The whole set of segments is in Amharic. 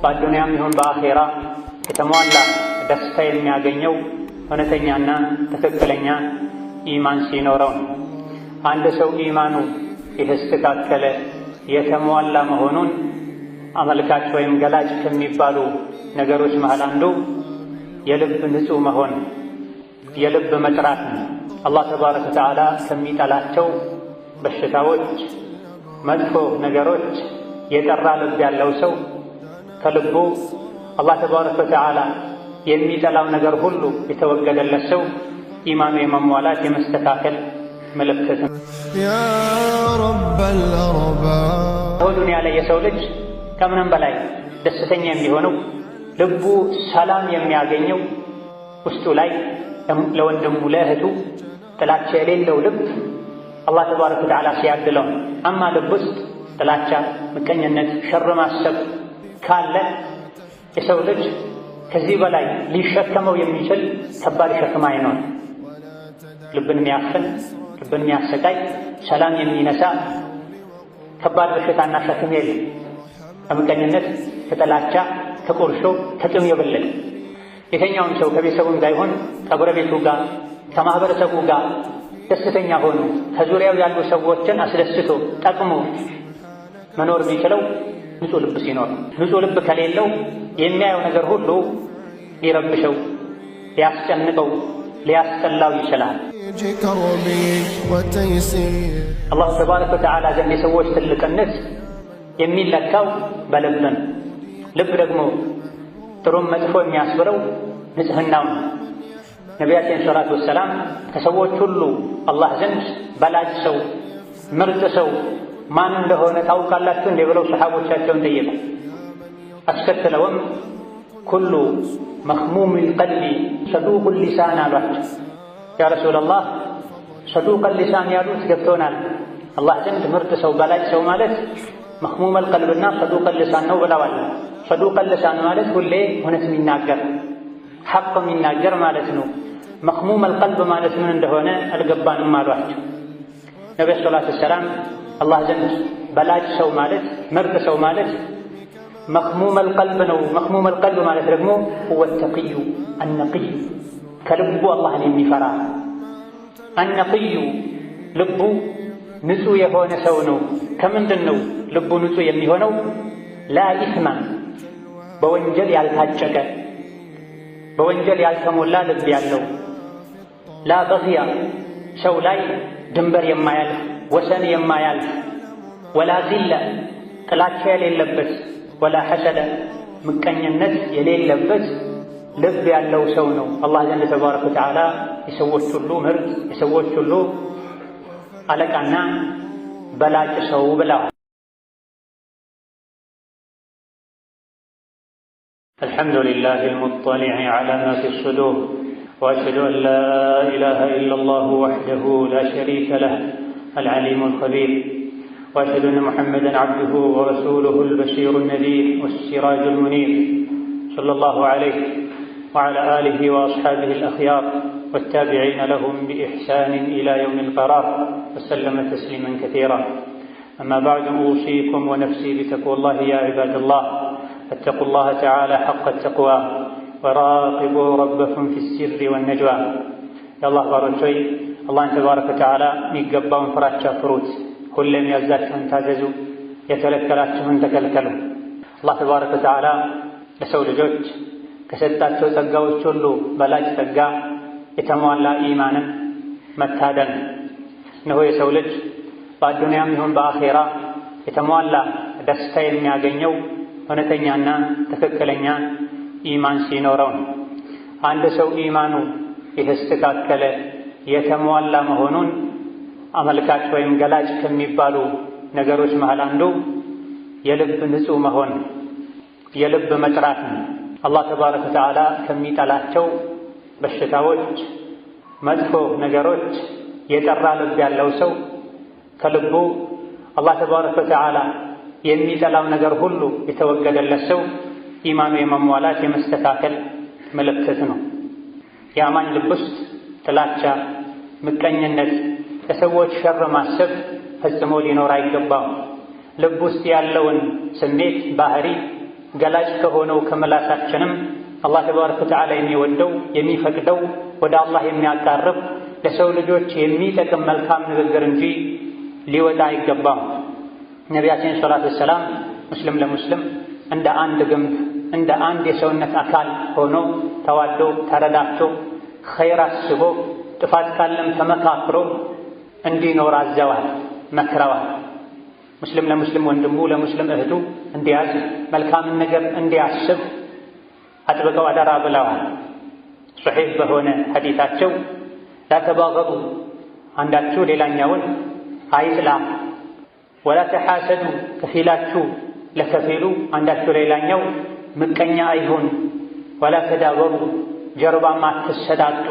በአዱንያም ይሁን በአኼራ የተሟላ ደስታ የሚያገኘው እውነተኛና ትክክለኛ ኢማን ሲኖረው ነው። አንድ ሰው ኢማኑ የተስተካከለ የተሟላ መሆኑን አመልካች ወይም ገላጭ ከሚባሉ ነገሮች መሃል አንዱ የልብ ንጹህ መሆን፣ የልብ መጥራት ነው። አላህ ተባረከ ወተዓላ ከሚጠላቸው በሽታዎች፣ መጥፎ ነገሮች የጠራ ልብ ያለው ሰው ከልቡ አላህ ተባረከ ወተዓላ የሚጠላው ነገር ሁሉ የተወገደለት ሰው ኢማኑ የመሟላት የመስተካከል ምልክት ነው። በዱንያ ላይ የሰው ልጅ ከምንም በላይ ደስተኛ የሚሆነው ልቡ ሰላም የሚያገኘው ውስጡ ላይ ለወንድሙ ለእህቱ ጥላቻ የሌለው ልብ አላህ ተባረከ ወተዓላ ሲያድለው። አማ ልብ ውስጥ ጥላቻ፣ ምቀኝነት፣ ሸር ማሰብ ካለ የሰው ልጅ ከዚህ በላይ ሊሸከመው የሚችል ከባድ ሸክም አይኖር። ልብን የሚያፍን ልብን የሚያሰቃይ ሰላም የሚነሳ ከባድ በሽታና ሸክም የለም። ከምቀኝነት፣ ከጥላቻ፣ ከቁርሾ፣ ከጥም የበለጠ የተኛውም ሰው ከቤተሰቡም ጋር ይሆን ከጎረቤቱ ጋር ከማህበረሰቡ ጋር ደስተኛ ሆኖ ከዙሪያው ያሉ ሰዎችን አስደስቶ ጠቅሞ መኖር የሚችለው ንጹህ ልብ ሲኖር። ንጹህ ልብ ከሌለው የሚያየው ነገር ሁሉ ሊረብሸው፣ ሊያስጨንቀው፣ ሊያስጠላው ይችላል። አላህ ተባረከ ወተዓላ ዘንድ የሰዎች ትልቅነት የሚለካው በልብ ነው። ልብ ደግሞ ጥሩም መጥፎ የሚያስብለው ንጽህናው ነው። ነቢያችን ሰላቱ ወሰላም ከሰዎች ሁሉ አላህ ዘንድ በላጭ ሰው ምርጥ ሰው ማን እንደሆነ ታውቃላችሁ እንዴ ብለው ሰሓቦቻቸውን ጠየቁ። አስከትለውም ኩሉ መኽሙሚል ቀልቢ ሰዱቁል ሊሳን አሏቸው። ያ ረሱለላህ ሰዱቀል ሊሳን ያሉት ገብቶናል። አላህ ዘንድ ምርጥ ሰው በላጭ ሰው ማለት መኽሙመል ቀልብና ሰዱቀል ሊሳን ነው ብለዋል። ሰዱቀል ሊሳን ማለት ሁሌ እውነት የሚናገር ሐቅ የሚናገር ማለት ነው። መኽሙመል ቀልብ ማለት ምን እንደሆነ አልገባንም አሏቸው። ነቢዩ ሰላቱ ወሰላም አላህ ዘንድ በላጭ ሰው ማለት ምርጥ ሰው ማለት መኽሙመል ቀልብ ነው። መኽሙመል ቀልብ ማለት ደግሞ ወተቅዩ አነቅዩ ከልቡ አላህን የሚፈራ አነቅዩ ልቡ ንጹህ የሆነ ሰው ነው። ከምንድን ነው ልቡ ንጹህ የሚሆነው? ላ ኢስማ በወንጀል ያልታጨቀ በወንጀል ያልተሞላ ልብ ያለው፣ ላ በግያ ሰው ላይ ድንበር የማያልፍ ወሰን የማያልፍ፣ ወላ ዚላ ጥላቻ የሌለበት፣ ወላ ሐሰደ ምቀኝነት የሌለበት ልብ ያለው ሰው ነው አላህ ዘንድ ተባረከ ወተዓላ የሰዎች ሁሉ ምርጥ የሰዎች ሁሉ አለቃና በላጭ ሰው ብለዋል። አልሐምዱሊላህ አልሙጠሊዕ ዐላ ማ ፊ ሱዱር ወአሽሀዱ አን ላ ኢላሃ ኢለላሁ ወሕደሁ ላ ሸሪከ ለህ አልዓሊሙል ኸቢር ወአሽሀዱ አነ ሙሐመደን ዐብዱሁ ወረሱሉሁ አልበሺሩ ነዚር ወሲራጁል ሙኒር ሰለላሁ ዐለይሂ وعلى آله وأصحابه الأخيار والتابعين لهم بإحسان إلى يوم القرار وسلم تسليما كثيرا. أما بعد أوصيكم ونفسي بتقوى الله يا عباد الله فاتقوا الله تعالى حق التقوى وراقبوا ربكم في السر والنجوى. يا الله بارك الله تبارك وتعالى يقبون فراتشا فروت كل من يزدادهم تاززوا يتلكلاتهم تكلكلوا. الله تبارك وتعالى لسول جوج ከሰጣቸው ጸጋዎች ሁሉ በላጭ ጸጋ የተሟላ ኢማንን መታደል ነው። የሰው ልጅ በአዱንያም ይሁን በአኼራ የተሟላ ደስታ የሚያገኘው እውነተኛና ትክክለኛ ኢማን ሲኖረው ነው። አንድ ሰው ኢማኑ የተስተካከለ የተሟላ መሆኑን አመልካች ወይም ገላጭ ከሚባሉ ነገሮች መሃል አንዱ የልብ ንጹህ መሆን፣ የልብ መጥራት ነው። አላህ ተባረከ ወተዓላ ከሚጠላቸው በሽታዎች፣ መጥፎ ነገሮች የጠራ ልብ ያለው ሰው ከልቡ አላህ ተባረከ ወተዓላ የሚጠላው ነገር ሁሉ የተወገደለት ሰው ኢማኑ የመሟላት የመስተካከል ምልክት ነው። የአማኝ ልብ ውስጥ ጥላቻ፣ ምቀኝነት፣ ለሰዎች ሸር ማሰብ ፈጽሞ ሊኖር አይገባም። ልብ ውስጥ ያለውን ስሜት ባህሪ ገላጭ ከሆነው ከመላሳችንም አላህ ተባረከ ወተዓላ የሚወደው የሚፈቅደው ወደ አላህ የሚያቃርብ ለሰው ልጆች የሚጠቅም መልካም ንግግር እንጂ ሊወጣ አይገባም። ነቢያችን ሰለላሁ ዐለይሂ ወሰለም ሙስሊም ለሙስሊም እንደ አንድ ግንብ እንደ አንድ የሰውነት አካል ሆኖ ተዋዶ ተረዳቶ ኸይር አስቦ ጥፋት ካለም ተመካክሮ እንዲኖር አዘዋል፣ መክረዋል። ሙስሊም ለሙስሊም ወንድሙ ለሙስሊም እህቱ እንዲያዝ መልካምን ነገር እንዲያስብ አጥብቀው አደራ ብለዋል። ሶሒህ በሆነ ሐዲታቸው ላ ተባገዱ፣ አንዳችሁ ሌላኛውን አይጥላ፣ ወላ ተሐሰዱ፣ ከፊላችሁ ለከፊሉ አንዳችሁ ሌላኛው ምቀኛ አይሁን፣ ወላ ተዳበሩ፣ ጀርባም አትሰዳጡ፣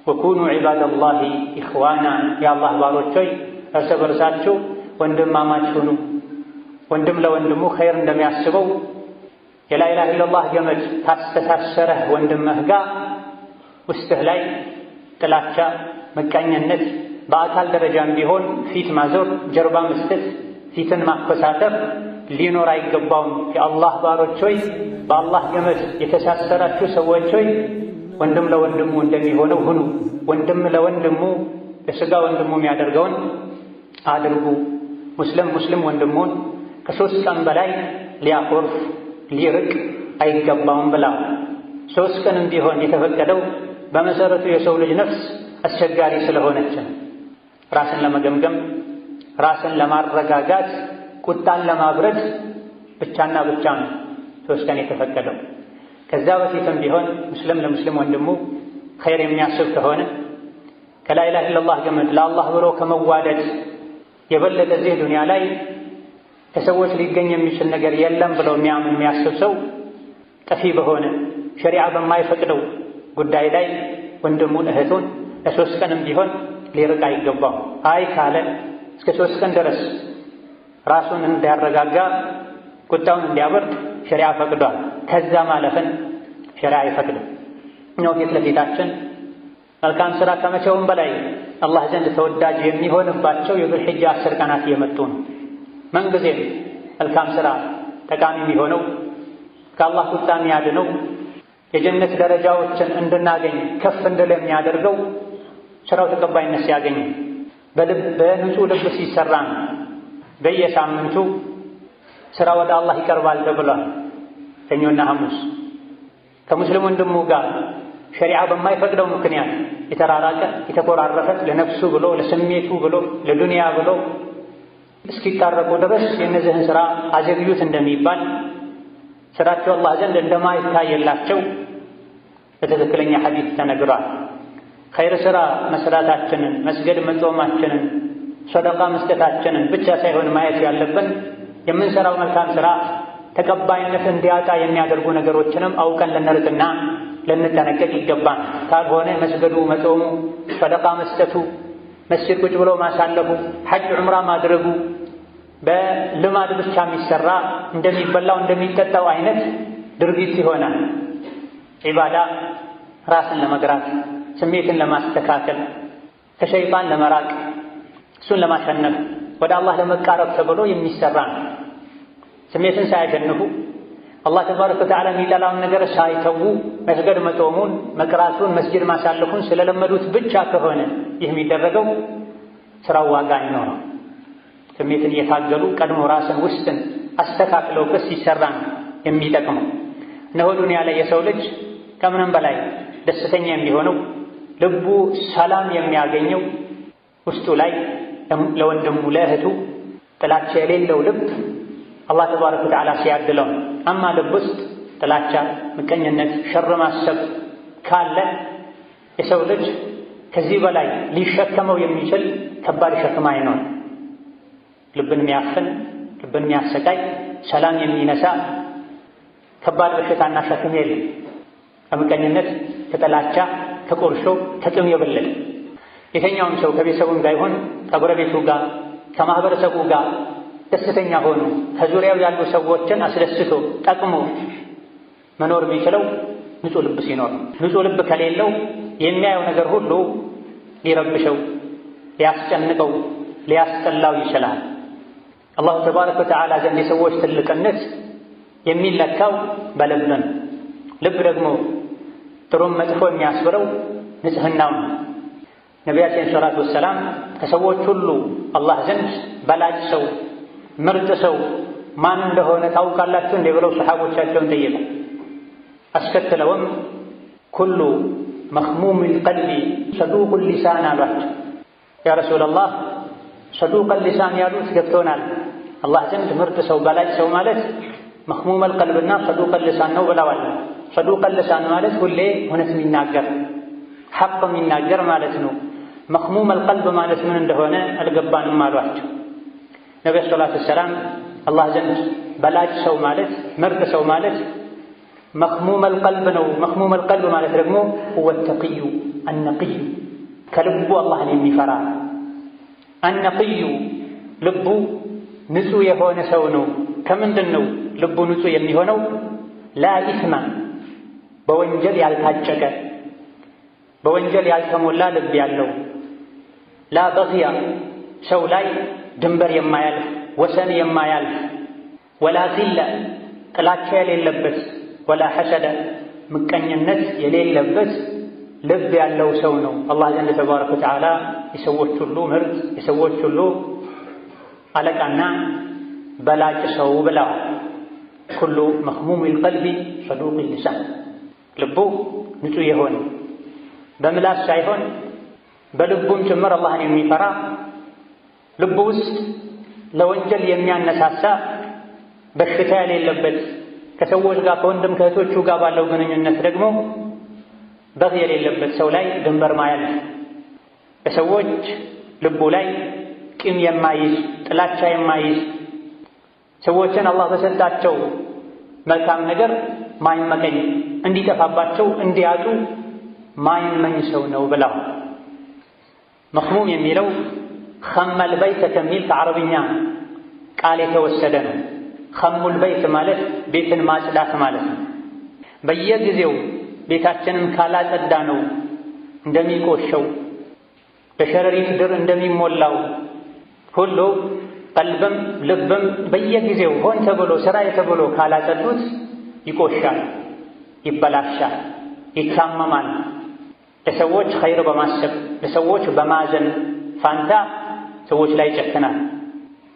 ወኩኑ ዒባደላሂ ኢኽዋና፣ የአላህ ባሮች ሆይ እርስ በርሳችሁ ወንድማማች ሁኑ። ወንድም ለወንድሙ ኸይር እንደሚያስበው የላኢላሃ ኢለላህ ገመድ ታስተሳሰረህ ወንድምህ ጋር ውስጥህ ላይ ጥላቻ፣ ምቀኝነት በአካል ደረጃም ቢሆን ፊት ማዞር፣ ጀርባ መስጠት፣ ፊትን ማኮሳተር ሊኖር አይገባውም። የአላህ ባሮች ሆይ በአላህ ገመድ የተሳሰራችሁ ሰዎች ሆይ ወንድም ለወንድሙ እንደሚሆነው ሁኑ። ወንድም ለወንድሙ ለሥጋ ወንድሙ የሚያደርገውን አድርጉ። ሙስሊም ወንድሙን ከሦስት ቀን በላይ ሊያኮርፍ ሊርቅ አይገባውም ብላ። 3 ቀንም ቢሆን የተፈቀደው በመሰረቱ የሰው ልጅ ነፍስ አስቸጋሪ ስለሆነች ራስን ለመገምገም ራስን ለማረጋጋት ቁጣን ለማብረድ ብቻና ብቻ ነው 3 ቀን የተፈቀደው። ከዛ በፊትም ቢሆን ሙስሊም ለሙስሊም ወንድሙ ኸይር የሚያስብ ከሆነ ከላኢላሃ ኢለላህ ገመድ ለአላህ ብሎ ከመዋደድ የበለጠ እዚህ ዱንያ ላይ ከሰዎች ሊገኝ የሚችል ነገር የለም ብለው የሚያስብ ሰው ጠፊ በሆነ ሸሪዓ በማይፈቅደው ጉዳይ ላይ ወንድሙን እህቱን ለ3 ቀንም ቢሆን ሊርቅ አይገባው። አይ ካለ እስከ 3 ቀን ድረስ ራሱን እንዲያረጋጋ ቁጣውን እንዲያበርድ ሸሪዓ ፈቅዷል። ከዛ ማለፍን ሸሪዓ አይፈቅድም። እኛው ፊት ለፊታችን መልካም ሥራ ከመቼውም በላይ አላህ ዘንድ ተወዳጅ የሚሆንባቸው የዙልሒጃ 10 ቀናት እየመጡ ነው። ምንጊዜም መልካም ሥራ ጠቃሚ የሚሆነው ከአላህ ቁጣ የሚያድነው የጀነት ደረጃዎችን እንድናገኝ ከፍ እንድል የሚያደርገው ሥራው ተቀባይነት ሲያገኝ በንጹህ ልብ ሲሰራ ነው። በየሳምንቱ ሥራ ወደ አላህ ይቀርባል ተብሏል። ሰኞና ሐሙስ ከሙስሊም ወንድሙ ጋር ሸሪዓ በማይፈቅደው ምክንያት የተራራቀ የተኮራረፈ ለነፍሱ ብሎ ለስሜቱ ብሎ ለዱንያ ብሎ እስኪታረቁ ድረስ የእነዚህን ሥራ አዘግዩት እንደሚባል ሥራቸው አላህ ዘንድ እንደማይታየላቸው በትክክለኛ ሐዲስ ተነግሯል። ኸይር ሥራ መስራታችንን መስገድ መጾማችንን ሰደቃ መስጠታችንን ብቻ ሳይሆን ማየት ያለብን የምንሠራው መልካም ሥራ ተቀባይነት እንዲያጣ የሚያደርጉ ነገሮችንም አውቀን ልንርቅና ልንጠነቀቅ ይገባል። ካልሆነ መስገዱ፣ መጾሙ፣ ሰደቃ መስጠቱ፣ መስጂድ ቁጭ ብሎ ማሳለፉ፣ ሐጅ ዑምራ ማድረጉ በልማድ ብቻ የሚሰራ እንደሚበላው እንደሚጠጣው አይነት ድርጊት ይሆናል። ዒባዳ ራስን ለመግራት ስሜትን ለማስተካከል ከሸይጣን ለመራቅ እሱን ለማሸነፍ ወደ አላህ ለመቃረብ ተብሎ የሚሰራ ነው። ስሜትን ሳያሸንፉ አላህ ተባረከ ወተዓላ የሚጠላውን ነገር ሳይተዉ መስገድ መጾሙን መቅራቱን መስጂድ ማሳለፉን ስለለመዱት ብቻ ከሆነ ይህ የሚደረገው ስራው ዋጋ አይኖረው። ስሜትን እየታገሉ ቀድሞ ራስን ውስጥን አስተካክለውበት ሲሰራ ነው የሚጠቅመው። እነሆ ዱንያ ላይ የሰው ልጅ ከምንም በላይ ደስተኛ የሚሆነው ልቡ ሰላም የሚያገኘው ውስጡ ላይ ለወንድሙ ለእህቱ ጥላቻ የሌለው ልብ አላህ ተባረከ ወተዓላ ሲያድለው። አማ ልብ ውስጥ ጥላቻ፣ ምቀኝነት፣ ሸር ማሰብ ካለ የሰው ልጅ ከዚህ በላይ ሊሸከመው የሚችል ከባድ ሸክም አይኖር። ልብን የሚያፍን ልብን የሚያሰቃይ ሰላም የሚነሳ ከባድ በሽታና ሸክም የለም። ከምቀኝነት፣ ከጥላቻ፣ ከቁርሾ፣ ከጥም የበለጠ የተኛውም ሰው ከቤተሰቡም ጋር ይሆን ከጎረቤቱ ጋር ከማህበረሰቡ ጋር ደስተኛ ሆኖ ከዙሪያው ያሉ ሰዎችን አስደስቶ ጠቅሞ መኖር የሚችለው ንጹህ ልብ ሲኖር። ንጹህ ልብ ከሌለው የሚያየው ነገር ሁሉ ሊረብሸው፣ ሊያስጨንቀው፣ ሊያስጠላው ይችላል። አላሁ ተባረከ ወተዓላ ዘንድ የሰዎች ትልቅነት የሚለካው በልብ ነው። ልብ ደግሞ ጥሩም መጥፎ የሚያስብለው ንጽህናው ነው። ነቢያችን ሰለላሁ ዐለይሂ ወሰለም ከሰዎች ሁሉ አላህ ዘንድ በላጭ ሰው ምርጥ ሰው ማን እንደሆነ ታውቃላችሁ እንዴ ብለው ሰሓቦቻቸውን ጠየቁ። አስከትለውም ኩሉ መኽሙሚል ቀልቢ ሰዱቁል ሊሳን አሏቸው። ያ ረሱለላህ ሰዱቀል ሊሳን ያሉት ገብቶናል። አላህ ዘንድ ምርጥ ሰው በላጭ ሰው ማለት መኽሙመል ቀልብና ሰዱቀል ሊሳን ነው ብለዋል። ሰዱቀል ሊሳን ማለት ሁሌ እውነት የሚናገር ሐቅ የሚናገር ማለት ነው። መኽሙመል ቀልብ ማለት ምን እንደሆነ አልገባንም አሏቸው። ነቢዩ ሰለላሁ ዐለይሂ ወሰለም አላህ ዘንድ በላጭ ሰው ማለት ምርጥ ሰው ማለት መኽሙመል ቀልብ ነው። መኽሙመል ቀልብ ማለት ደግሞ ሁወ ተቂዩ አነቂዩ ከልቡ አላህን የሚፈራ አነቂዩ ልቡ ንጹህ የሆነ ሰው ነው። ከምንድን ነው ልቡ ንጹህ የሚሆነው? ላ ኢስማ በወንጀል ያልታጨቀ በወንጀል ያልተሞላ ልብ ያለው፣ ላ በግያ ሰው ላይ ድንበር የማያልፍ ወሰን የማያልፍ፣ ወላ ጊለ ጥላቻ የሌለበት፣ ወላ ሐሰደ ምቀኝነት የሌለበት ልብ ያለው ሰው ነው አላህ ዘንድ ተባረከ ወተዓላ የሰዎች ሁሉ ምርጥ የሰዎች ሁሉ አለቃና በላጭ ሰው ብለዋል። ኩሉ መኽሙሚል ቀልቢ ሰዱቂል ሊሳን ልቡ ንጹህ የሆነ በምላስ ሳይሆን በልቡም ጭምር አላህን የሚፈራ ልቡ ውስጥ ለወንጀል የሚያነሳሳ በሽታ የሌለበት ከሰዎች ጋር ከወንድም ከእህቶቹ ጋር ባለው ግንኙነት ደግሞ በግ የሌለበት ሰው ላይ ድንበር ማያልፍ በሰዎች ልቡ ላይ ቂም የማይዝ ጥላቻ የማይዝ ሰዎችን አላህ በሰጣቸው መልካም ነገር ማይመቀኝ እንዲጠፋባቸው እንዲያጡ ማይመኝ ሰው ነው ብለው። መኽሙም የሚለው ኸመል በይተ ከሚል ከዓረብኛ ቃል የተወሰደ ነው። ኸሙል በይት ማለት ቤትን ማጽዳት ማለት ነው። በየጊዜው ቤታችንን ካላጸዳ ነው እንደሚቆሸው በሸረሪት ድር እንደሚሞላው ሁሉ ቀልብም ልብም በየጊዜው ሆን ተብሎ ስራዬ ተብሎ ካላጸዱት ይቆሻል፣ ይበላሻል፣ ይታመማል። ለሰዎች ኸይር በማሰብ ለሰዎች በማዘን ፋንታ ሰዎች ላይ ይጨክናል፣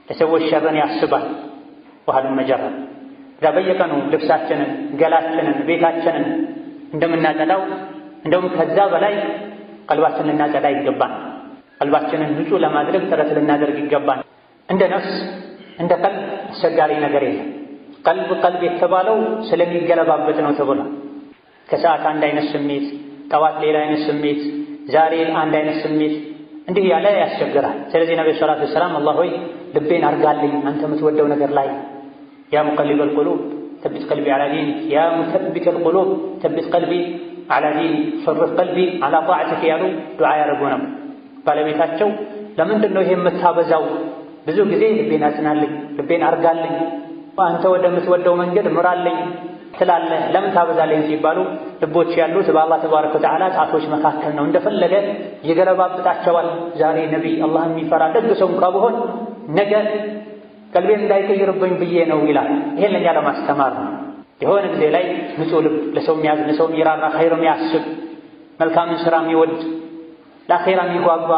ለሰዎች ሸርን ያስባል። ወሀሉም መጀራ እዛ በየቀኑ ልብሳችንን፣ ገላችንን፣ ቤታችንን እንደምናጸዳው እንደውም ከዛ በላይ ቀልባችንን ልናጸዳ ይገባል። ቀልባችንን ንጹህ ለማድረግ ጥረት ልናደርግ ይገባል። እንደ ነፍስ እንደ ቀልብ አስቸጋሪ ነገር የለም። ቀልብ የተባለው ስለሚገለባበጥ ነው ተብሏል። ከሰዓት አንድ አይነት ስሜት፣ ጠዋት ሌላ አይነት ስሜት፣ ዛሬ አንድ አይነት ስሜት እንዲህ ያለ ያስቸግራል። ስለዚህ ነብዩ ሰለላሁ ዐለይሂ ወሰለም አላህ ሆይ ልቤን አርጋልኝ አንተ የምትወደው ነገር ላይ ያ ሙቀሊበል ቁሉብ ተቢት ቀልቢ ዐላ ዲኒክ ያ ሙተቢተል ቁሉብ ተቢት ቀልቢ ዐላ ዲኒክ ሰርፍ ቀልቢ ዐላ ጣዕቲክ ያሉ ዱዓ ያደርጉ ነው። ባለቤታቸው ለምንድን ነው ይሄ የምታበዛው? ብዙ ጊዜ ልቤን አጽናልኝ፣ ልቤን አርጋልኝ፣ አንተ ወደምትወደው መንገድ ምራልኝ ትላለህ፣ ለምን ታበዛለኝ ሲባሉ ልቦች ያሉት በአላህ ተባረከ ወተዓላ ጣቶች መካከል ነው። እንደፈለገ ይገለባብጣቸዋል። ዛሬ ነቢይ አላህ የሚፈራ ደግ ሰው እንኳ ብሆን ነገ ቀልቤን እንዳይቀይርብኝ ብዬ ነው ይላል። ይሄን ለኛ ለማስተማር ነው። የሆነ ጊዜ ላይ ንጹህ ልብ፣ ለሰው የሚያዝን፣ ለሰው የሚራራ፣ ኸይር የሚያስብ፣ መልካምን ስራ የሚወድ፣ ለአኼራ የሚጓጓ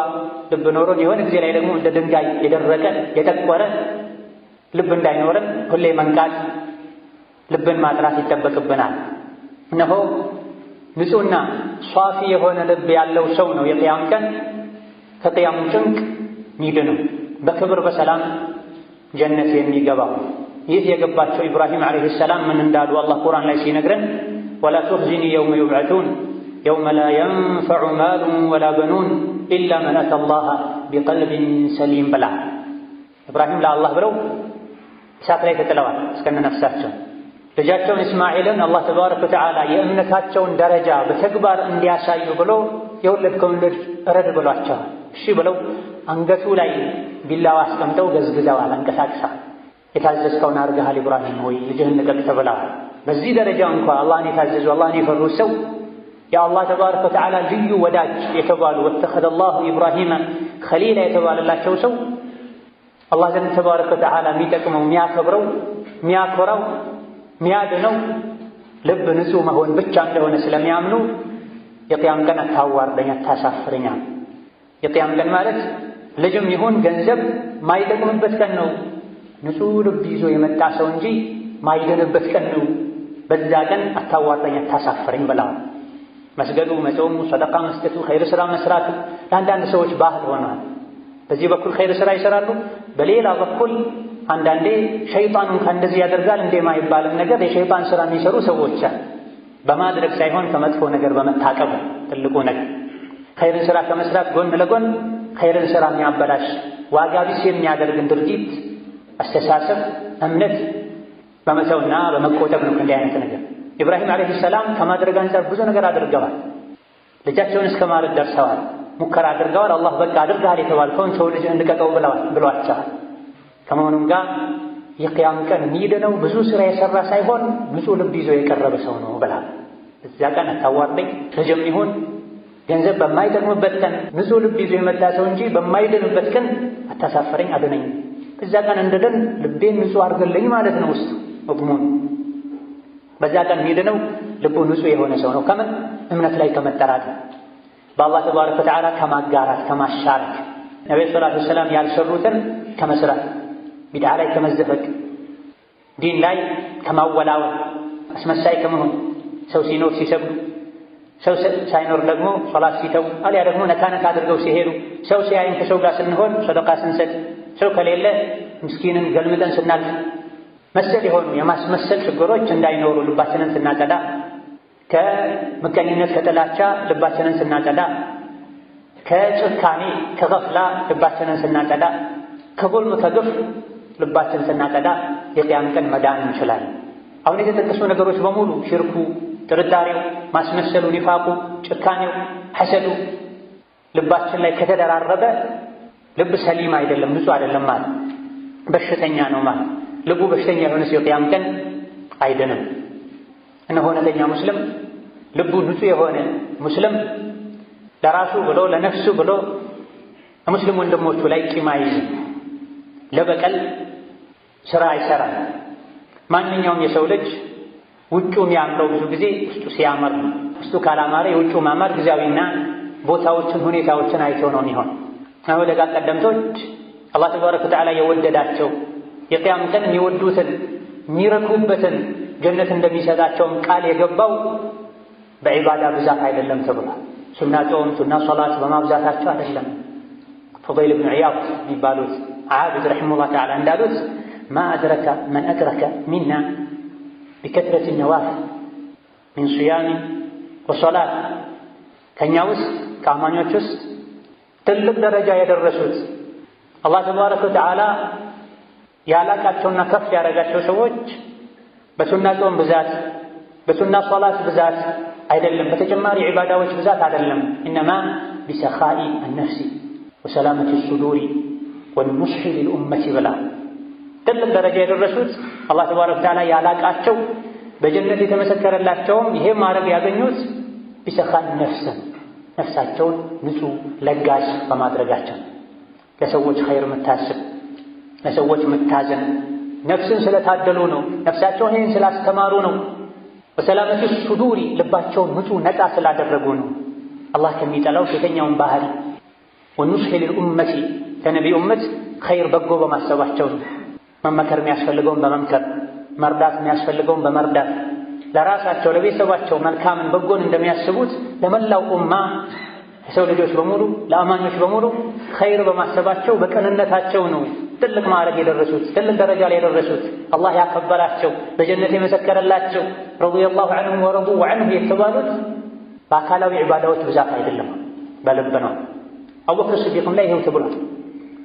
ልብ ኖሮን የሆነ ጊዜ ላይ ደግሞ እንደ ድንጋይ የደረቀ የጠቆረ ልብ እንዳይኖረን ሁሌ መንቃት ልብን ማጥራት ይጠበቅብናል። እነሆ ንጹህና ሷፊ የሆነ ልብ ያለው ሰው ነው የቅያም ቀን ከቅያሙ ጭንቅ ሚድነው በክብር በሰላም ጀነት የሚገባው። ይህ የገባቸው ኢብራሂም ዓለይሂ ሰላም ምን እንዳሉ አላህ ቁርአን ላይ ሲነግረን ወላ ቱኽዚኒ የውመ ዩብዐቱን የውመ ላ የንፈዑ ማሉን ወላ በኑን ኢላ መን አተ አላህ ቢቀልቢን ሰሊም ብላ። ኢብራሂም ለአላህ ብለው እሳት ላይ ተጥለዋል እስከነ ነፍሳቸው። ልጃቸውን እስማኤልን አላህ ተባረከ ወተዓላ የእምነታቸውን ደረጃ በተግባር እንዲያሳዩ ብሎ የወለድከውን ልጅ እረድ ብሏቸዋል። እሺ ብለው አንገቱ ላይ ቢላዋ አስቀምጠው ገዝግዘዋል፣ አንቀሳቅሰዋል። የታዘዝከውን አድርገሃል ኢብራሂም ሆይ ልጅህን ልቀቅ ተብለዋል። በዚህ ደረጃ እንኳ አላህን የታዘዙ አላህን የፈሩ ሰው የአላህ ተባረከ ወተዓላ ልዩ ወዳጅ የተባሉ ወተኸዘ አላሁ ኢብራሂመ ኸሊላ የተባለላቸው ሰው አላህ ዘንድ ተባረከ ወተዓላ የሚጠቅመው የሚያከብረው የሚያኮራው ሚያድነው ልብ ንጹህ መሆን ብቻ እንደሆነ ስለሚያምኑ የቂያም ቀን አታዋርደኝ አታሳፍረኝ። የቂያም ቀን ማለት ልጅም ይሁን ገንዘብ ማይጠቅምበት ቀን ነው። ንጹህ ልብ ይዞ የመጣ ሰው እንጂ ማይድንበት ቀን ነው። በዛ ቀን አታዋርደኝ አታሳፍረኝ ብለዋል። መስገዱ፣ መጾሙ፣ ሰደቃ መስጠቱ፣ ኸይር ስራ መስራቱ ለአንዳንድ ሰዎች ባህል ሆኗል። በዚህ በኩል ኸይር ስራ ይሰራሉ፣ በሌላ በኩል አንዳንዴ ሸይጣን እንኳን እንደዚህ ያደርጋል እንዴ ማይባልም ነገር የሸይጣን ስራ የሚሰሩ ሰዎች አሉ። በማድረግ ሳይሆን ከመጥፎ ነገር በመታቀብ ትልቁ ነገር። ኸይርን ስራ ከመስራት ጎን ለጎን ኸይርን ስራ የሚያበላሽ ዋጋ ቢስ የሚያደርግን ድርጊት፣ አስተሳሰብ፣ እምነት በመተውና በመቆጠብ ነው እንዲህ አይነት ነገር። ኢብራሂም ዓለይሂ ሰላም ከማድረግ አንፃር ብዙ ነገር አድርገዋል። ልጃቸውን እስከ ማረድ ደርሰዋል። ሙከራ አድርገዋል። አላህ በቃ አድርገሃል የተባልከውን ሰው ልጅ እንድቀቀው ብሏቸዋል። ከመሆኑም ጋር የቂያም ቀን የሚድነው ብዙ ስራ የሰራ ሳይሆን ንጹህ ልብ ይዞ የቀረበ ሰው ነው ብለዋል። እዚያ ቀን አታዋርደኝ፣ ልጅም ይሁን ገንዘብ በማይጠቅምበት ቀን ንጹህ ልብ ይዞ የመጣ ሰው እንጂ በማይድንበት ቀን አታሳፈረኝ፣ አድነኝ። እዚያ ቀን እንድድን ልቤን ንጹህ አድርግልኝ ማለት ነው ውስጡ መቅሙን። በዛ ቀን የሚድነው ልቡ ንጹህ የሆነ ሰው ነው። ከምን እምነት ላይ ከመጠራጠር፣ በአላህ ተባረከ ወተዓላ ከማጋራት ከማሻረክ፣ ነብዩ ሰለላሁ ዐለይሂ ወሰለም ያልሰሩትን ከመስራት፣ ቢድዓ ላይ ከመዘፈቅ፣ ዲን ላይ ከማወላወል፣ አስመሳይ ከመሆን፣ ሰው ሲኖር ሲሰግዱ፣ ሰው ሳይኖር ደግሞ ሶላት ሲተው፣ አልያ ደግሞ ነካ ነካ አድርገው ሲሄዱ፣ ሰው ሲያይን ከሰው ጋር ስንሆን፣ ሰደቃ ስንሰጥ፣ ሰው ከሌለ ምስኪንን ገልምጠን ስናልፍ መሰል የሆኑ የማስመሰል ችግሮች እንዳይኖሩ ልባችንን ስናጸዳ፣ ከምቀኝነት ከጥላቻ ልባችንን ስናጸዳ፣ ከጭካኔ ከገፍላ ልባችንን ስናጸዳ፣ ከظልም ከግፍ ልባችን ስናጸዳ የቂያም ቀን መዳን እንችላለን። አሁን የተጠቀሱ ነገሮች በሙሉ ሽርኩ፣ ጥርጣሬው፣ ማስመሰሉ፣ ኒፋቁ፣ ጭካኔው፣ ሐሰዱ ልባችን ላይ ከተደራረበ ልብ ሰሊም አይደለም፣ ንጹህ አይደለም ማለት በሽተኛ ነው ማለት። ልቡ በሽተኛ የሆነ ሰው የቂያም ቀን አይድንም። እነሆ እውነተኛ ሙስሊም ልቡ ንጹህ የሆነ ሙስሊም ለራሱ ብሎ ለነፍሱ ብሎ ሙስሊም ወንድሞቹ ላይ ቂም አይዝም፣ ለበቀል ስራ አይሰራም። ማንኛውም የሰው ልጅ ውጩ የሚያምረው ብዙ ጊዜ ውስጡ ሲያምር ነው። ውስጡ ካላማረ የውጩ ማማር ጊዜያዊና ቦታዎችን ሁኔታዎችን አይቶ ነው የሚሆን። አሁን ደጋ ቀደምቶች አላህ ተባረከ ወተዓላ የወደዳቸው የቂያም ቀን የሚወዱትን የሚረኩበትን ጀነት እንደሚሰጣቸውም ቃል የገባው በዒባዳ ብዛት አይደለም ተብሏል። ሱና ጾም፣ ሱና ሶላት በማብዛታቸው አይደለም። ፉደይል ብን ዒያድ የሚባሉት ዓቢድ ረሒመሁላህ ተዓላ እንዳሉት ማ አድረከ መን አድረከ ሚና ቢከትረት ነዋፊል ሚን ሲያም ወሶላት፣ ከእኛ ውስጥ ከአማኞች ውስጥ ትልቅ ደረጃ የደረሱት አላህ ተባረከ ወተዓላ ያላቃቸውና ከፍ ያደረጋቸው ሰዎች በሱና ጾም ብዛት በሱና ሶላት ብዛት አይደለም፣ በተጨማሪ ዒባዳዎች ብዛት አይደለም። ኢነማ ቢሰኻኢ አነፍሲ ወሰላመቲ ሱዱሪ ወኑስሒ ሊልኡመቲ ብላ ትልቅ ደረጃ የደረሱት አላህ ተባረከ ወተዓላ ያላቃቸው በጀነት የተመሰከረላቸውም ይሄ ማድረግ ያገኙት ቢሰኻኢ ነፍስን ነፍሳቸውን ንጹህ ለጋሽ በማድረጋቸው ለሰዎች ኸይር የምታስብ ለሰዎች የምታዘን ነፍስን ስለታደሉ ነው። ነፍሳቸውን ይህን ስላስተማሩ ነው። ወሰላመቲ ሱዱሪ ልባቸውን ንጹህ ነፃ ስላደረጉ ነው። አላህ ከሚጠላው የተኛውን ባህሪ ወኑስሒ ሊልኡመቲ ለነቢይ ኡመት ኸይር በጎ በማሰባቸው ነው። መመከር የሚያስፈልገውን በመምከር መርዳት የሚያስፈልገውን በመርዳት ለራሳቸው ለቤተሰባቸው መልካምን በጎን እንደሚያስቡት ለመላው ኡማ የሰው ልጆች በሙሉ ለአማኞች በሙሉ ኸይር በማሰባቸው በቅንነታቸው ነው ትልቅ ማዕረግ የደረሱት ትልቅ ደረጃ ላይ የደረሱት አላህ ያከበራቸው በጀነት የመሰከረላቸው ረዲየላሁ ዐንሁም ወረዱ ዐንሁ የተባሉት በአካላዊ ዒባዳዎች ብዛት አይደለም፣ በልብ ነው። አቡበክር ስዲቅም ላይ ይኸው ተብሏል።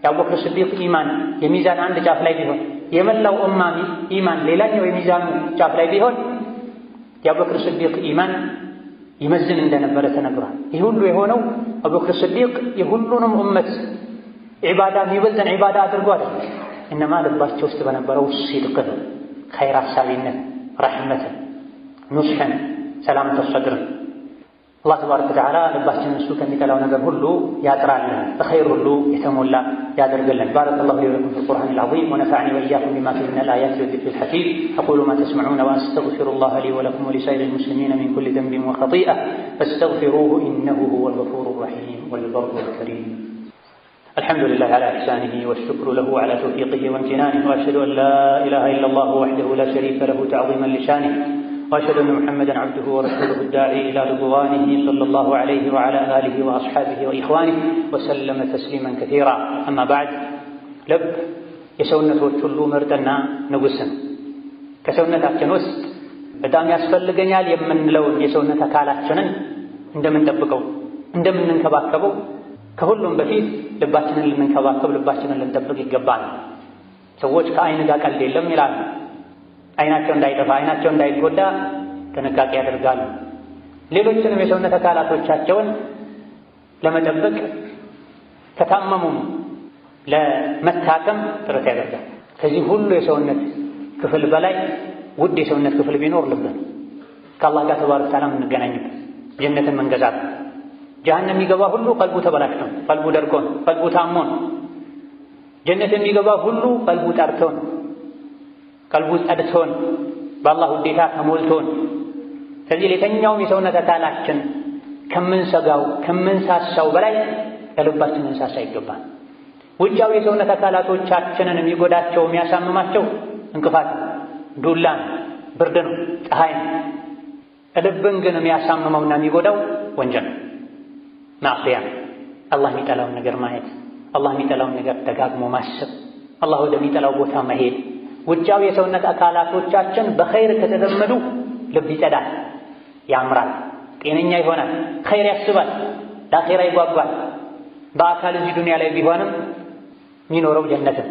የአቡበክር ስዲቅ ኢማን የሚዛን አንድ ጫፍ ላይ ቢሆን የመላው ኡማ ኢማን ሌላኛው የሚዛኑ ጫፍ ላይ ቢሆን የአቡበክር ስዲቅ ኢማን ይመዝን እንደነበረ ተነግሯል። ይህ ሁሉ የሆነው አቡበክር ስዲቅ የሁሉንም ኡመት ዒባዳ የሚበልጥን ዒባዳ አድርጎ አይደለም። እነማ ልባቸው ውስጥ በነበረው ሲድቅ፣ ኸይር አሳቢነት፣ ረሕመትን፣ ኑስሕን፣ ሰላመተ ሰድርን الله تبارك وتعالى لباسنا نسوك ميتلاو نجر هلو ياترالنا بخير هلو يتمولى يادر قلن. بارك الله لي ولكم في القرآن العظيم ونفعني وإياكم بما فيه من الآيات والذكر الحكيم. أقول ما تسمعون وأستغفر الله لي ولكم ولسائر المسلمين من كل ذنب وخطيئة فاستغفروه إنه هو الغفور الرحيم والبر الكريم. الحمد لله على إحسانه والشكر له على توفيقه وامتنانه، وأشهد أن لا إله إلا الله وحده لا شريك له تعظيما لشانه، وأشهد أن محمدا عبده ورسوله الداعي إلى رضوانه صلى الله عليه وعلى آله وأصحابه وإخوانه وسلم تسليما كثيرا. أما بعد، لب የሰውነቶች ሁሉ ምርጥና ንጉሥ ነው። ከሰውነታችን ውስጥ በጣም ያስፈልገኛል የምንለውን የሰውነት አካላችንን እንደምንጠብቀው እንደምንንከባከበው ከሁሉም በፊት ልባችንን ልንከባከብ ልባችንን ልንጠብቅ ይገባል። ሰዎች ከአይን ጋር ቀልድ የለም ይላሉ። አይናቸው እንዳይጠፋ አይናቸው እንዳይጎዳ ጥንቃቄ ያደርጋሉ። ሌሎችንም የሰውነት አካላቶቻቸውን ለመጠበቅ ከታመሙም ለመታከም ጥረት ያደርጋል። ከዚህ ሁሉ የሰውነት ክፍል በላይ ውድ የሰውነት ክፍል ቢኖር ልብ ነው። ከአላህ ጋር ተባረከ ወተዓላ የምንገናኝበት ጀነትን መንገዛት። ጀሃነም የሚገባ ሁሉ ቀልቡ ተበላሽቶ ነው፣ ቀልቡ ደርቆ ነው፣ ቀልቡ ታሞ ነው። ጀነት የሚገባ ሁሉ ቀልቡ ጠርቶ ነው፣ ቀልቡ ጸድቶ ነው፣ በአላህ ውዴታ ተሞልቶ ነው። ስለዚህ ለየትኛውም የሰውነት አካላችን ከምንሰጋው ከምንሳሳው በላይ ለልባችን ልንሳሳ ይገባል። ውጫዊ የሰውነት አካላቶቻችንን የሚጎዳቸው የሚያሳምማቸው እንቅፋት፣ ዱላ፣ ብርድ ነው፣ ፀሐይ ነው። ልብን ግን የሚያሳምመውና የሚጎዳው ወንጀል ነው፣ ማዕሲያ፣ አላህ የሚጠላውን ነገር ማየት፣ አላህ የሚጠላውን ነገር ደጋግሞ ማሰብ፣ አላህ ወደሚጠላው ቦታ መሄድ። ውጫዊ የሰውነት አካላቶቻችን በኸይር ከተለመዱ ልብ ይጸዳል፣ ያምራል፣ ጤነኛ ይሆናል፣ ኸይር ያስባል፣ ለአኼራ ይጓጓል። በአካል እዚህ ዱንያ ላይ ቢሆንም የሚኖረው ጀነትን።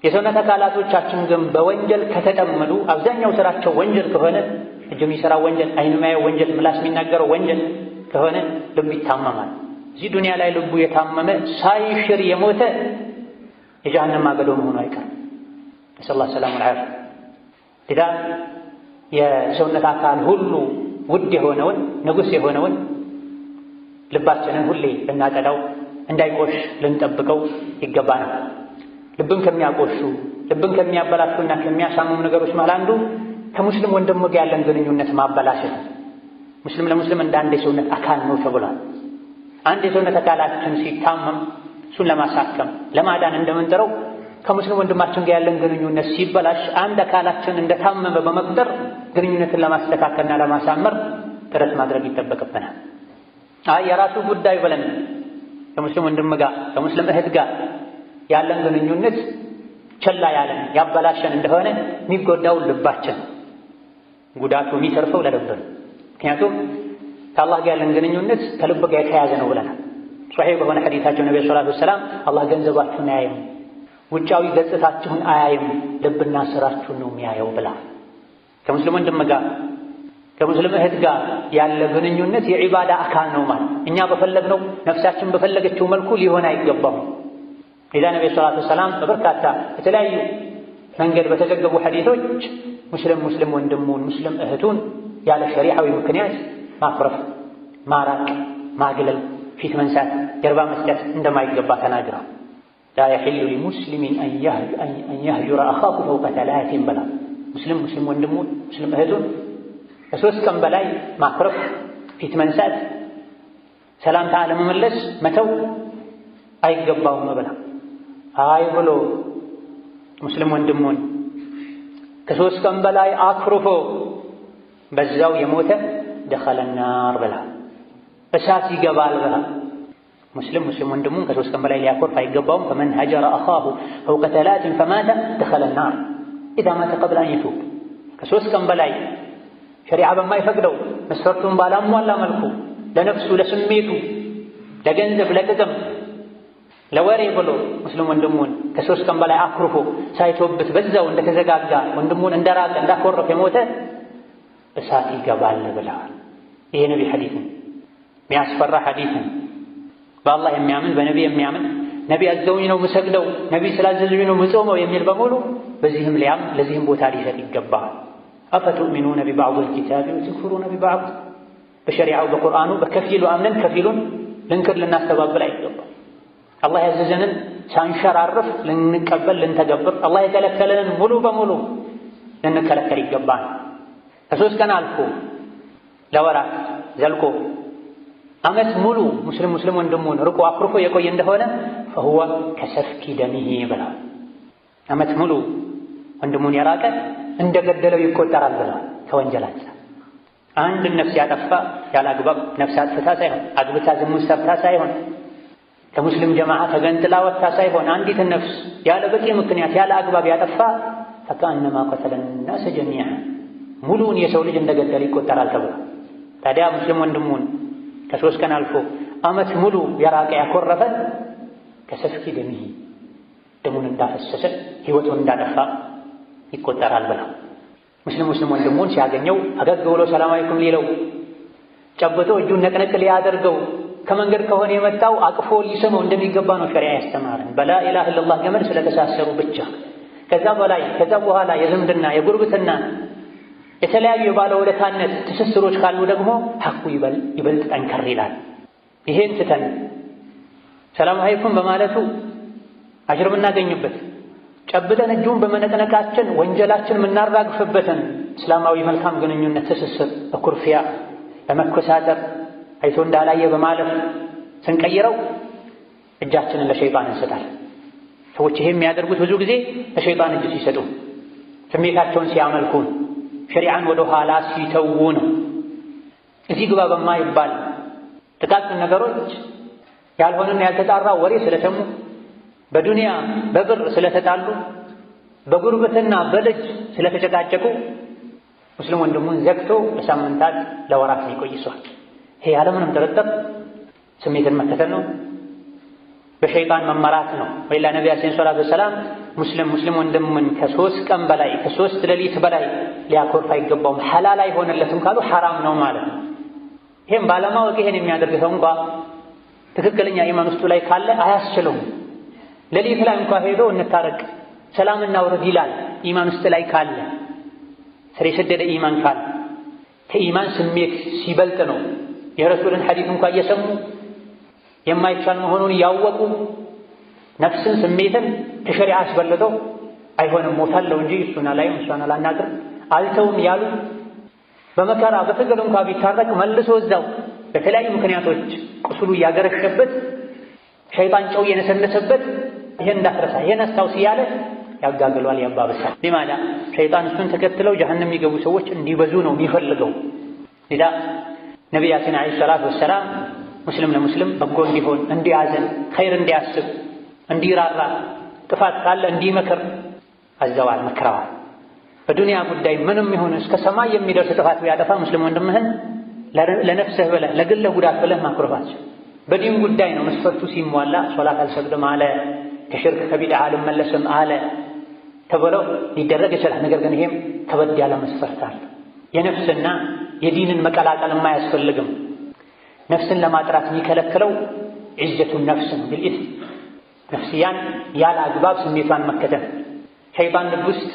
የሰውነት አካላቶቻችን ግን በወንጀል ከተጠመዱ አብዛኛው ስራቸው ወንጀል ከሆነ እጅ የሚሰራው ወንጀል፣ አይን የሚያየው ወንጀል፣ ምላስ የሚናገረው ወንጀል ከሆነ ልቡ ይታመማል። እዚህ ዱንያ ላይ ልቡ የታመመ ሳይሽር የሞተ የጀሃነም ማገዶ መሆኑ አይቀርም። ነስአሉላህ ሰላም ወልዓፊያ። ኢዳ የሰውነት አካል ሁሉ ውድ የሆነውን ንጉሥ የሆነውን ልባችንን ሁሌ ልናጠዳው እንዳይቆሽ ልንጠብቀው ይገባናል። ልብን ከሚያቆሹ ልብን ከሚያበላሹና ከሚያሳምሙ ነገሮች መሃል አንዱ ከሙስሊም ወንድም ጋር ያለን ግንኙነት ማበላሸት። ሙስሊም ለሙስሊም እንደ አንድ የሰውነት አካል ነው ተብሏል። አንድ የሰውነት አካላችን ሲታመም እሱን ለማሳከም ለማዳን እንደምንጥረው ከሙስሊም ወንድማችን ጋር ያለን ግንኙነት ሲበላሽ አንድ አካላችን እንደታመመ በመቁጠር ግንኙነትን ለማስተካከልና ለማሳመር ጥረት ማድረግ ይጠበቅብናል። የራሱ ጉዳይ ብለን ከሙስሊም ወንድም ጋር ከሙስሊም እህት ጋር ያለን ግንኙነት ቸላ ያለን ያበላሸን እንደሆነ የሚጎዳው ልባችን፣ ጉዳቱ የሚተርፈው ለልብ ነው። ምክንያቱም ከአላህ ጋር ያለን ግንኙነት ከልብ ጋር የተያያዘ ነው ብለናል። ሶሒህ በሆነ ሐዲታቸው ነብዩ ሰለላሁ ዐለይሂ ወሰለም አላህ ገንዘባችሁን አያይም፣ ውጫዊ ገጽታችሁን አያይም፣ ልብና ስራችሁን ነው የሚያየው ብላ። ከሙስሊም ወንድም ጋር ከሙስሊም እህት ጋር ያለ ግንኙነት የዒባዳ አካል ነው ማለት። እኛ በፈለግነው ነፍሳችን በፈለገችው መልኩ ሊሆን አይገባም። ኢዛ ነብዩ ሰለላሁ ዐለይሂ ወሰለም በበርካታ የተለያዩ መንገድ በተዘገቡ ሐዲሶች ሙስሊም ወንድሙን ሙስሊም እህቱን ያለ ሸሪዓዊ ምክንያት ማኩረፍ፣ ማራቅ፣ ማግለል፣ ፊት መንሳት፣ ጀርባ መስጠት እንደማይገባ ተናግረው ላ የሒሉ ሊሙስሊሚን አን የህጁረ አኻሁ ፈውቀ ተላቲን በላ። ሙስሊም ወንድሙን ሙስሊም እህቱን ከሶስት ቀን በላይ ማኩረፍ፣ ፊት መንሳት፣ ሰላምታ አለመመለስ፣ መተው አይገባውም ብላ። አይ ብሎ ሙስሊም ወንድሙን ከሶስት ቀን በላይ አኩርፎ በዛው የሞተ ደኸለ ናር ብላ፣ እሳት ይገባል ብላ። ሙስሊም ወንድሙን ከሶስት ቀን በላይ ሊያኮርፍ አይገባውም። ፈመን ሀጀረ አኻሁ ፈውቀ ተላቲን ፈማተ ደኸለ ናር ኢዛ ማተ ቀብለ አን የቱብ። ከሶስት ቀን በላይ ሸሪዓ በማይፈቅደው መስፈርቱን ባላሟላ መልኩ ለነፍሱ ለስሜቱ ለገንዘብ ለጥቅም ለወሬ ብሎ ሙስሊም ወንድሙን ከሶስት ቀን በላይ አኩርፎ ሳይቶብት በዛው እንደተዘጋጋ ወንድሙን እንደራቀ እንዳኮረፈ የሞተ እሳት ይገባል ብለዋል። ይሄ ነቢ ሐዲስ ነው፣ የሚያስፈራ ሐዲስ ነው። በአላህ የሚያምን በነቢ የሚያምን ነቢ አዘውኝ ነው ምሰግደው፣ ነቢ ስላዘዙኝ ነው ምጾመው የሚል በሙሉ በዚህም ሊያም ለዚህም ቦታ ሊሰጥ ይገባል። አፈቱእሚኑነ ቢበዕድ አልኪታቢ ወተክፉሩነ ቢበዕድ። በሸሪዓው በቁርአኑ በከፊሉ አምነን ከፊሉን ልንክር ልናስተባብል አይገባም። አላህ ያዘዘንን ሳንሸራርፍ ልንቀበል ልንተገብር፣ አላህ የከለከለንን ሙሉ በሙሉ ልንከለከል ይገባል። ከሶስት ቀን አልፎ ለወራት ዘልቆ ዓመት ሙሉ ሙስሊም ወንድሙን ርቆ አኩርፎ የቆየ እንደሆነ فهو كسفك دمه ብላ ዓመት ሙሉ ወንድሙን የራቀ እንደገደለው ይቆጠራል ብላ ከወንጀል አንፃር አንድ ነፍስ ያጠፋ ያለ አግባብ ነፍስ አጥፍታ ሳይሆን አግብታ ዝሙት ሰርታ ሳይሆን ከሙስሊም ጀማዓ ተገንጥላ ወጥታ ሳይሆን አንዲት ነፍስ ያለ በቂ ምክንያት ያለ አግባብ ያጠፋ فكأنما قتل الناس جميعا ሙሉውን የሰው ልጅ እንደገደለ ይቆጠራል ተብሏል። ታዲያ ሙስሊም ወንድሙን ከሶስት ቀን አልፎ ዓመት ሙሉ የራቀ ያኮረፈ ከሰፍኪ ደሚሂ ደሙን እንዳፈሰሰ ሕይወቱን እንዳጠፋ ይቆጠራል ብለው ሙስሊም ወንድሙን ሲያገኘው ፈገግ ብሎ ሰላም አለይኩም ሊለው ጨብጦ እጁን ነቅነቅ ሊያደርገው ከመንገድ ከሆነ የመጣው አቅፎ ሊስመው እንደሚገባ ነው ሸሪዓ ያስተማረን። በላ ኢላሃ ኢለላህ ገመድ ስለተሳሰሩ ብቻ ከዛ በኋላ የዝምድና የጉርብትና የተለያዩ የባለውለታነት ትስስሮች ካሉ ደግሞ ሐቁ ይበልጥ ጠንከር ይላል። ይሄን ትተን ሰላም አለይኩም በማለቱ አጅር የምናገኝበት ጨብጠን እጁን በመነቅነቃችን ወንጀላችን የምናራግፍበትን እስላማዊ መልካም ግንኙነት ትስስር በኩርፊያ በመኮሳተር አይቶ እንዳላየ በማለፍ ስንቀይረው እጃችንን ለሸይጣን እንሰጣለን። ሰዎች ይሄ የሚያደርጉት ብዙ ጊዜ ለሸይጣን እጅ ሲሰጡ፣ ስሜታቸውን ሲያመልኩ፣ ሸሪዓን ወደ ኋላ ሲተዉ ነው። እዚህ ግባ በማይባል ጥቃቅን ነገሮች ያልሆነና ያልተጣራ ወሬ ስለሰሙ፣ በዱንያ በብር ስለተጣሉ፣ በጉርብትና በልጅ ስለተጨቃጨቁ ሙስሊም ወንድሙን ዘግቶ ለሳምንታት ለወራት ሊቆይ ይችላል። ይሄ ያለምንም ጥርጥር ስሜትን መከተል ነው፣ በሸይጣን መመራት ነው። ወይላ ነቢያችን ሰለላሁ ዐለይሂ ወሰለም ሙስሊም ወንድሙን ከሶስት ቀን በላይ ከሶስት ሌሊት በላይ ሊያኮርፍ አይገባውም፣ ሐላል አይሆንለትም ካሉ ሐራም ነው ማለት ነው። ይሄም ባለማወቅ ይሄን የሚያደርግ ሰው እንኳ ትክክለኛ ኢማን ውስጡ ላይ ካለ አያስችለውም። ሌሊት ላይ እንኳ ሄዶ እንታረቅ ሰላም እናውርድ ይላል። ኢማን ውስጥ ላይ ካለ ስር የሰደደ ኢማን ካለ ከኢማን ስሜት ሲበልጥ ነው የረሱልን ሐዲስ እንኳ እየሰሙ የማይቻል መሆኑን ያወቁ ነፍስን ስሜትን ከሸሪዓ አስበልጠው አይሆንም ሞታለሁ እንጂ እሱን አላይም እሱን አላናግርም አልተውም ያሉ በመከራ በትግል እንኳ ቢታረቅ መልሶ እዛው በተለያዩ ምክንያቶች ቁስሉ ያገረሸበት ሸይጣን ጨው የነሰነሰበት ይሄን እንዳትረሳ ይሄን አስታውስ እያለ ያጋግሏል፣ ያባብሳል። ሊማዳ ሸይጣን እሱን ተከትለው ጀሀነም የሚገቡ ሰዎች እንዲበዙ ነው የሚፈልገው። ሌላ ነቢያችን ዓለይሂ ሰላቱ ወሰላም ሙስሊም ለሙስሊም በጎ እንዲሆን፣ እንዲያዘን፣ ኸይር እንዲያስብ፣ እንዲራራ፣ ጥፋት ካለ እንዲመክር አዘዋል፣ መክረዋል። በዱንያ ጉዳይ ምንም ይሁን እስከ ሰማይ የሚደርስ ጥፋት ቢያጠፋ ሙስሊም ወንድምህን ለነፍስህ ብለህ ለግልህ ጉዳት ብለህ ማኩረፋቸው። በዲን ጉዳይ ነው መስፈርቱ ሲሟላ ሶላት አልሰግድም አለ፣ ከሽርክ ከቢድዓ አልመለስም አለ ተብለው ሊደረግ ይችላል። ነገር ግን ይሄም ከበድ ያለ መስፈርት አለ። የነፍስና የዲንን መቀላቀል አያስፈልግም። ነፍስን ለማጥራት የሚከለክለው ዒዘቱን ነፍስ ነው። ቢልኢስም ነፍስያን ያለ አግባብ ስሜቷን መከተል ሸይጣን ልብ ውስጥ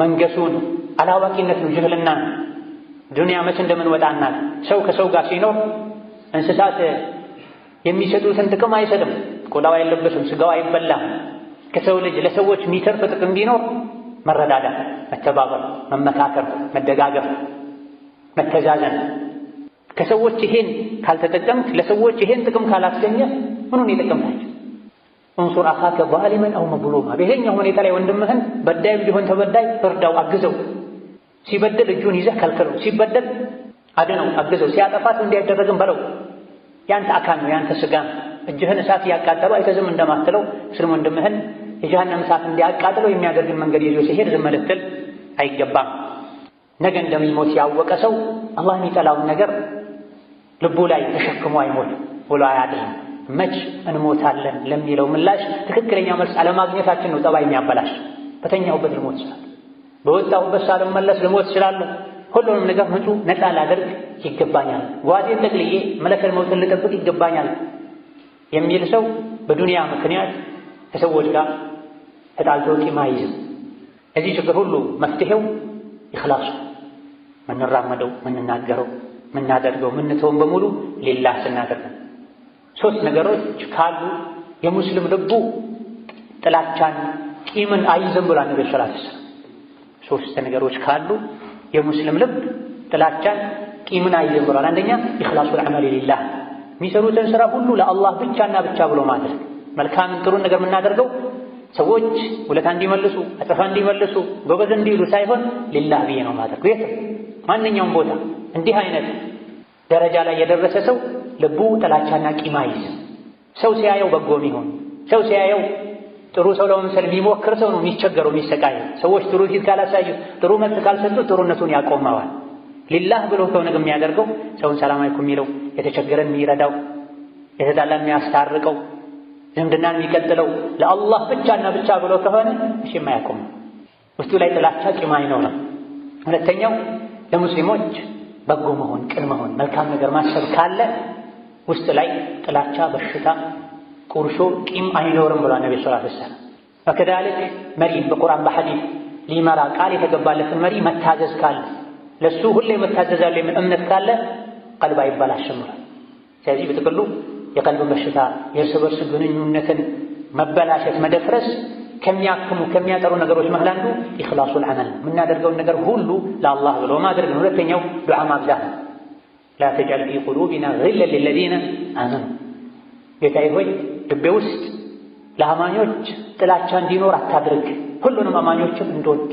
መንገሱን አላዋቂነት ነው፣ ጅህልና ነው። ዱንያ መቼ እንደምንወጣና ሰው ከሰው ጋር ሲኖር እንስሳት የሚሰጡትን ጥቅም አይሰጥም። ቆዳው አይለበስም፣ ስጋው አይበላም። ከሰው ልጅ ለሰዎች የሚተርፍ ጥቅም ቢኖር መረዳዳት፣ መተባበር፣ መመካከር፣ መደጋገፍ፣ መተዛዘን። ከሰዎች ይሄን ካልተጠቀምክ ለሰዎች ይሄን ጥቅም ካላስገኘ ምኑን የጠቀምታቸው? እንሱር አኻከ ዛሊመን አው መዝሉማ። በየትኛው ሁኔታ ላይ ወንድምህን በዳይም ቢሆን ተበዳይ እርዳው፣ አግዘው። ሲበደል እጁን ይዘህ ከልክለው፣ ሲበደል አድነው፣ አግዘው። ሲያጠፋት እንዲያደረግም በለው። ያንተ አካል ነው፣ ያንተ ስጋ ነው። እጅህን እሳት እያቃጠለው አይተዝም እንደማትለው ሙስሊም ወንድምህን የጀሃነም እሳት እንዲያቃጥለው የሚያደርግን መንገድ ይዞ ሲሄድ ዝም ልትል አይገባም። ነገ እንደሚሞት ያወቀ ሰው አላህ የሚጠላውን ነገር ልቡ ላይ ተሸክሞ አይሞትም ብሎ አያድርም። መች እንሞታለን ለሚለው ምላሽ ትክክለኛ መልስ አለማግኘታችን ነው ጠባይ የሚያበላሽ። በተኛሁበት ልሞት እችላለሁ፣ በወጣሁበት ሳልመለስ ልሞት እችላለሁ፣ ሁሉንም ነገር ንጹህ ነፃ ላደርግ ይገባኛል፣ ጓዜን ጠቅልዬ መለከል መውትን ልጠብቅ ይገባኛል የሚል ሰው በዱንያ ምክንያት ከሰዎች ጋር ተጣልቶ ቂም አይዝም። እዚህ ችግር ሁሉ መፍትሄው ኢኽላስ፣ ምንራመደው፣ ምንናገረው፣ ምናደርገው ምንተውን በሙሉ ሊላህ ስናደርግ። ሶስት ነገሮች ካሉ የሙስሊም ልቡ ጥላቻን ቂምን አይዝም ብሏል ነብዩ ሰለላሁ ዐለይሂ ወሰለም። ሶስት ነገሮች ካሉ የሙስሊም ልብ ጥላቻን ቂምን አይዝም ብሏል። አንደኛ ኢኽላሱል ዐመል ሊላህ፣ የሚሰሩትን ስራ ሁሉ ለአላህ ብቻና ብቻ ብሎ ማድረግ። መልካምን ጥሩን ነገር የምናደርገው ሰዎች ውለታ እንዲመልሱ አጠፋ እንዲመልሱ ጎበዝ እንዲሉ ሳይሆን ሊላህ ብዬ ነው ማድረግ። የትም ማንኛውም ቦታ እንዲህ አይነት ደረጃ ላይ የደረሰ ሰው ልቡ ጥላቻና ቂም አይዝም። ሰው ሲያየው በጎም ይሁን ሰው ሲያየው ጥሩ ሰው ለመምሰል የሚሞክር ሰው ነው የሚቸገረው የሚሰቃየው። ሰዎች ጥሩ ፊት ካላሳዩ ጥሩ መልስ ካልሰጡት ጥሩነቱን ያቆመዋል። ሊላህ ብሎ ከሆነ ግን የሚያደርገው ሰውን ሰላም አለይኩም የሚለው የተቸገረን የሚረዳው የተጣላን የሚያስታርቀው ዝምድናን የሚቀጥለው ለአላህ ብቻና ብቻ ብሎ ከሆነ እሺ የማያቆም ውስጡ ላይ ጥላቻ ቂም አይኖርም። ሁለተኛው ለሙስሊሞች በጎ መሆን ቅን መሆን መልካም ነገር ማሰብ ካለ ውስጥ ላይ ጥላቻ በሽታ ቁርሾ ቂም አይኖርም ብሏል ነብዩ ሰለላሁ ዐለይሂ ወሰለም። ወከዛሊክ መሪን በቁርአን በሐዲስ ሊመራ ቃል የተገባለትን መሪ መታዘዝ ካለ ለሱ ሁሌ መታዘዛለሁ የሚል እምነት ካለ ቀልብ አይበላሽም። ስለዚህ በጥቅሉ የቀልብ በሽታ የእርስ በርስ ግንኙነትን መበላሸት መደፍረስ ከሚያክሙ ከሚያጠሩ ነገሮች መሃል አንዱ ኢኽላሱል ዐመል የምናደርገውን ነገር ሁሉ ለአላህ ብሎ ማድረግ ነው። ሁለተኛው ዱዓ ማብዛት ነው። ላ ተጅዐል ፊ ቁሉቢና ጊለን ሊለዚነ አመኑ፣ ጌታዬ ሆይ ልቤ ውስጥ ለአማኞች ጥላቻ እንዲኖር አታድርግ፣ ሁሉንም አማኞችም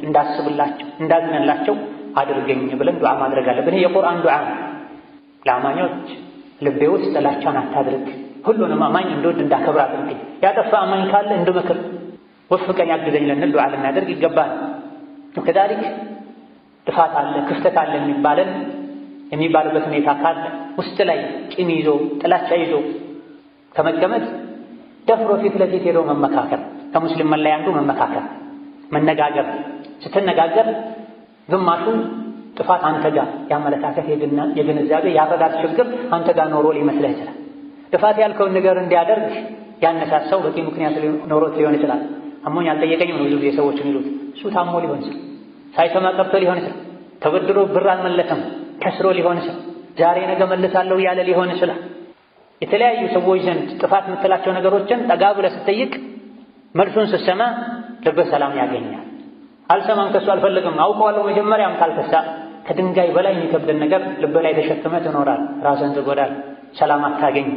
እንዳስብላቸው እንዳዝነላቸው አድርገኝ ብለን ዱዓ ማድረግ አለብን። ይሄ የቁርአን ዱዓ ነው። ለአማኞች ልቤ ውስጥ ጥላቻን አታድርግ፣ ሁሉንም አማኝ እንድወድ እንዳከብር አድርገኝ፣ ያጠፋ አማኝ ካለ እንድመክር ወፍቀኝ አግዘኝ ልንል ዱዓ ልናደርግ ይገባል። ከዛሊክ ጥፋት አለ ክፍተት አለ የሚባልበት ሁኔታ ካለ ውስጥ ላይ ቂም ይዞ ጥላቻ ይዞ ከመቀመጥ ደፍሮ ፊት ለፊት ሄዶ መመካከር፣ ከሙስሊም መለያ አንዱ መመካከር መነጋገር። ስትነጋገር ግማሹ ጥፋት አንተ ጋር ያመለካከት የግንዛቤ ያረዳት ችግር አንተ ጋር ኖሮ ሊመስልህ ይችላል። ጥፋት ያልከውን ነገር እንዲያደርግ ያነሳሳው በቂ ምክንያት ኖሮት ሊሆን ይችላል። አሞኝ አልጠየቀኝም ነው ብዙ ጊዜ ሰዎች የሚሉት። እሱ ታሞ ሊሆን ይችላል፣ ሳይሰማ ቀርቶ ሊሆን ይችላል፣ ተበድሮ ብር አልመለሰም ከስሮ ሊሆን ይችላል፣ ዛሬ ነገ መልሳለሁ እያለ ሊሆን ይችላል። የተለያዩ ሰዎች ዘንድ ጥፋት የምትላቸው ነገሮችን ጠጋ ብለህ ስትጠይቅ መልሱን ስትሰማ ልብህ ሰላም ያገኛል። አልሰማም ከሱ አልፈልግም አውቀዋለሁ መጀመሪያም ካልከሳ ከድንጋይ በላይ የሚከብደን ነገር ልብህ ላይ ተሸክመህ ትኖራል፣ ራስህን ትጎዳል፣ ሰላም አታገኝ።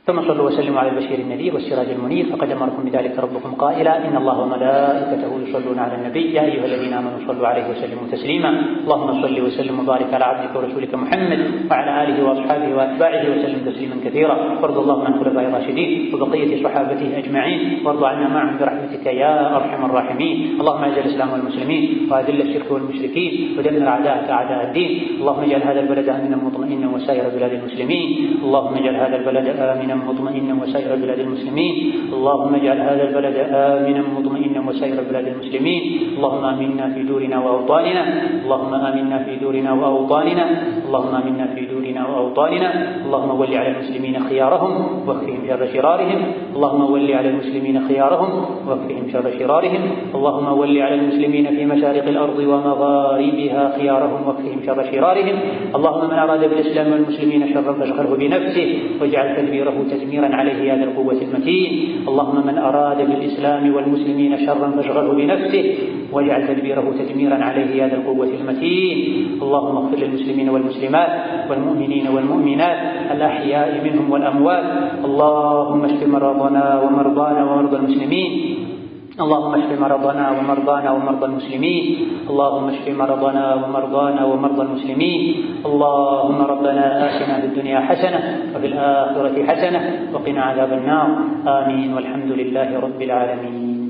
ثم صلوا وسلموا على البشير النذير والسراج المنير فقد أمركم بذلك ربكم قائلا إن الله وملائكته يصلون على النبي يا أيها الذين آمنوا صلوا عليه وسلموا تسليما اللهم صل وسلم وبارك على عبدك ورسولك محمد وعلى آله وأصحابه وأتباعه وسلم تسليما كثيرا وارض اللهم عن خلفاء الراشدين وبقية صحابته أجمعين وارض عنا معهم برحمتك يا أرحم الراحمين اللهم أعز الإسلام والمسلمين وأذل الشرك والمشركين ودمر أعداءك أعداء الدين اللهم اجعل هذا البلد آمنا مطمئنا وسائر بلاد المسلمين اللهم اجعل هذا البلد آمنا مطمئنا وسائر بلاد المسلمين اللهم اجعل هذا البلد آمنا مطمئنا وسائر بلاد المسلمين اللهم آمنا في دورنا وأوطاننا اللهم آمنا في دورنا وأوطاننا اللهم آمنا في دورنا وأوطاننا اللهم ول على المسلمين خيارهم واكفهم شر شرارهم اللهم ول على المسلمين خيارهم واكفهم شر شرارهم اللهم ول على المسلمين في مشارق الأرض ومغاربها خيارهم واكفهم شر شرارهم اللهم من أراد بالإسلام والمسلمين شرا فاشغله بنفسه واجعل تدبيره تدميرا عليه يا ذا القوة المتين اللهم من أراد بالإسلام والمسلمين شرا فاشغله بنفسه واجعل تدبيره تدميرا عليه يا ذا القوة المتين اللهم اغفر للمسلمين والمسلمات والمؤمنين والمؤمنات الأحياء منهم والأموات اللهم اشف مرضنا ومرضانا ومرضى المسلمين اللهم اشف مرضنا ومرضانا ومرضى المسلمين اللهم اشف مرضنا ومرضانا ومرضى المسلمين اللهم ربنا آتنا في الدنيا حسنة وفي الآخرة حسنة وقنا عذاب النار آمين والحمد لله رب العالمين.